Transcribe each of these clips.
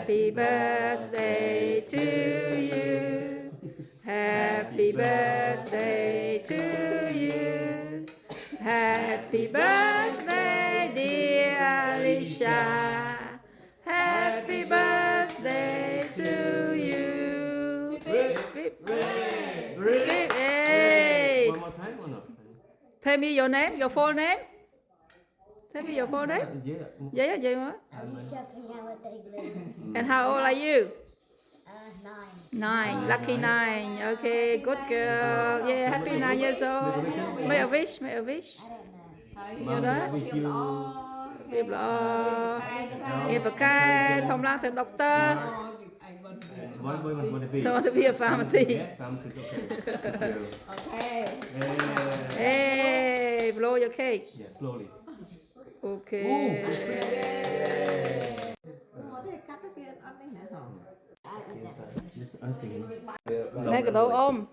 Happy birthday to you. Happy birthday to you. Happy birthday, dear Alicia. Happy birthday to you. Beep, beep, beep. Hey. One more time or not? Tell me your name, your full name. Tell me your full name. Yeah. Yeah, yeah. Alicia Peña. And how old are you? 9. 9. Lucky 9. Okay, good girl. Yeah, happy 9 years old. Make a wish, make a wish. I don't know. Nhiều đó. Wish you Tiếp lọ. Nghiệp và cai, thông lang từ doctor. what boy want to be? Don't want to be a pharmacy. Yeah, pharmacy. Okay. Okay. Hey, blow your cake. Yeah, slowly. Okay. Make a dough ôm.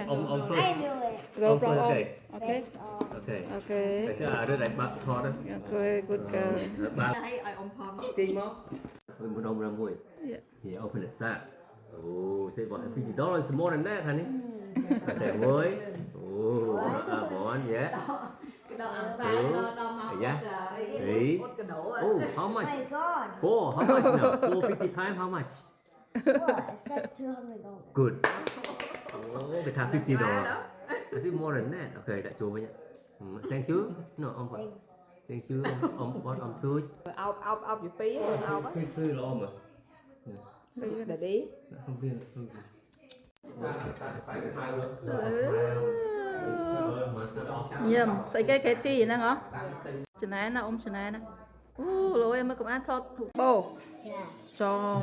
Ông I knew it. Go from Okay. ôm. Okay. Thanks all. Okay. Okay. Tại sao ở đây bạn thọ đó? Okay, good girl. Bạn tiền mà. Một đồng ra mùi. Yeah. Here, open the sack. Oh, say about $50 is more than that, honey. Okay, boy. Oh, one, yeah. Yeah. Three. Oh, how Oh much? my god. Four. How much now? 450 times how much? What? It's like $200. Good. Oh, người ta $50. I think more than that. Okay, đặt chùa với nhá. Thank you. No, ông phải. Thanks. Thank you. Ông tươi. Ốc gì phí ốc á. Tươi là ông mà. Để đi. Không biết. Nhầm, xây cái chi vậy nè ngó. Chân này nè, ôm chân này nè. Lỗi em mới cũng ăn thọt bồ. Yeah. Chồng.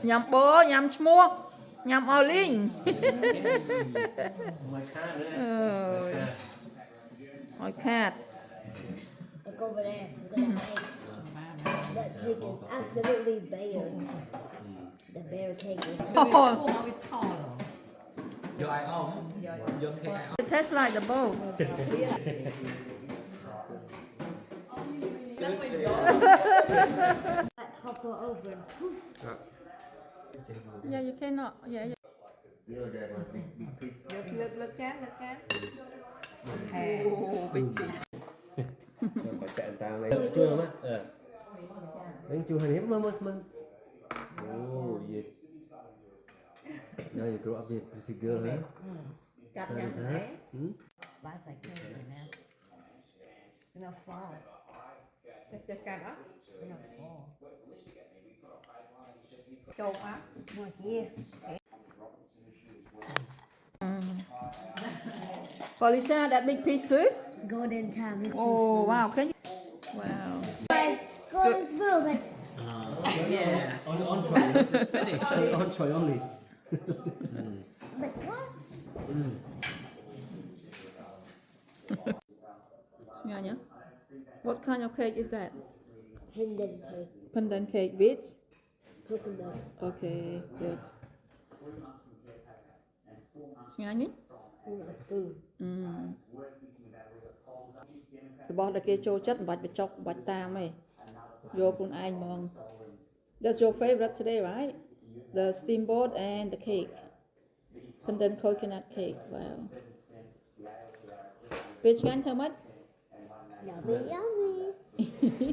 Nhầm bố, nhầm mua. Nhầm ao linh. Hỏi khát. Look over there. Look at that cake. That cake is absolutely bare. The bear cake is. Vô ai không? Vô khi ai không? It tastes like the bowl. That topple over. Yeah, you cannot. Yeah, you... Lực cán. Phải chạy tao này. Chưa không á? Anh chưa hình hiếp mà. Oh, yes. Now you grow up with pretty girl, huh? Cắt nhầm đấy. Slice like cake right now. It's gonna fall. Cắt cắt á. It's gonna fall. Trộn á. More here. Felicia, that big piece too? Golden time. Oh, wow. Can you? Wow. Golden spoon. Like, Yeah, on try. It's finished. On try only. like what? Yeah. What kind of cake is that? Hendon cake. Pandan cake with? Coconut. Okay, good. Nghe nhé. Thì bỏ cái cho chất bạch bạch chọc bạch tam ấy. Vô cùng anh mong. That's your favorite today, right? The steamboat and the cake. Pandan coconut cake. Wow. Bitch, can tell much? Yummy, yummy.